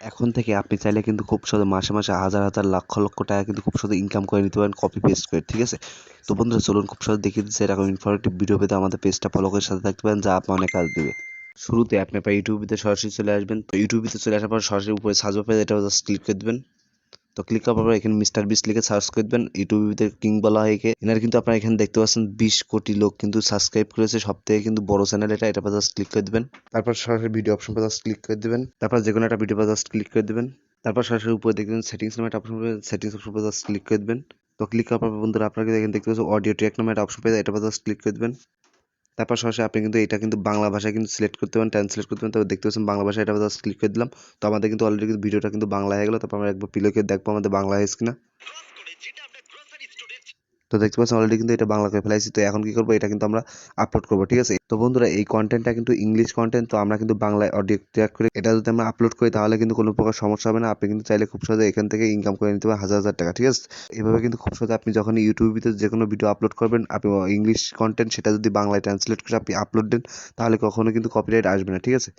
এখন থেকে আপনি চাইলে কিন্তু খুব সহজে মাসে মাসে হাজার হাজার লক্ষ লক্ষ টাকা কিন্তু খুব সহজে ইনকাম করে নিতে পারেন কপি পেস্ট করে, ঠিক আছে? তো বন্ধুরা চলুন খুব সহজে দেখিয়ে দিচ্ছি এরকম ইনফরমেটিভ ভিডিও পেতে আমাদের পেজটা ফলো করে সাথে থাকতে পারেন, যা আপনার অনেক কাজ দেবে। শুরুতে আপনি আপনার ইউটিউবিতে সরাসরি চলে আসবেন। তো ইউটিউবিতে চলে আসার পর সরাসরি উপরে সার্চ বারে এটা জাস্ট ক্লিক করে দেবেন। তো ক্লিক করার পর এখানে মিস্টার বিস লিখে সার্চ করে দেবেন। ইউটিউবিতে কিং বলা হয় একে। এনার কিন্তু আপনারা এখানে দেখতে পাচ্ছেন 20 কোটি লোক কিন্তু সাবস্ক্রাইব করেছে, সব থেকে কিন্তু বড় চ্যানেল এটা। এটা জাস্ট ক্লিক করে দেবেন। তারপর সরাসরি ভিডিও অপশন পর জাস্ট ক্লিক করে দেবেন। তারপর যে কোনো একটা ভিডিও পর জাস্ট ক্লিক করে দেবেন। তারপর সরাসরি উপরে দেখবেন সেটিংস নামে একটা অপশন পাবেন, সেটিংস অপশন পর জাস্ট ক্লিক করে দেবেন। তো ক্লিক করার পর বন্ধুরা আপনাকে এখানে দেখতে পাচ্ছেন অডিও ট্র্যাক নামে একটা অপশন পেয়ে, এটা পর জাস্ট ক্লিক করে দেবেন। তারপর সরাসরি আপনি কিন্তু এটা কিন্তু বাংলা ভাষায় কিন্তু সিলেক্ট করতে পারেন, ট্রান্সলেট করতে পারেন। তারপর দেখতে পাচ্ছেন বাংলা ভাষায়, এটা জাস্ট ক্লিক করে দিলাম। তো আমাদের কিন্তু অলরেডি কিন্তু ভিডিওটা কিন্তু বাংলা হয়ে গেল। তারপর আমরা একবার প্লে করে দেখবো আমাদের বাংলা হয়েছে কিনা। তো দেখতে পাচ্ছেন অলরেডি কিন্তু এটা বাংলা করে ফেলাইছি। তো এখন কি করবো, এটা কিন্তু আমরা আপলোড করবো, ঠিক আছে? তো বন্ধুরা এই কন্টেন্টটা কিন্তু ইংলিশ কন্টেন্ট, তো আমরা কিন্তু বাংলায় অডিও ট্র্যাক করে এটা যদি আমরা আপলোড করি তাহলে কিন্তু কোনো প্রকার সমস্যা হবে না। আপনি কিন্তু চাইলে খুব সহজে এখান থেকে ইনকাম করে নিতে পারেন হাজার হাজার টাকা, ঠিক আছে? এভাবে কিন্তু খুব সহজে আপনি যখন ইউটিউবে যে কোনো ভিডিও আপলোড করবেন, আপনি ইংলিশ কন্টেন্ট সেটা যদি বাংলায় ট্রান্সলেট করে আপনি আপলোড দেন, তাহলে কখনো কিন্তু কপিরাইট আসবে না, ঠিক আছে?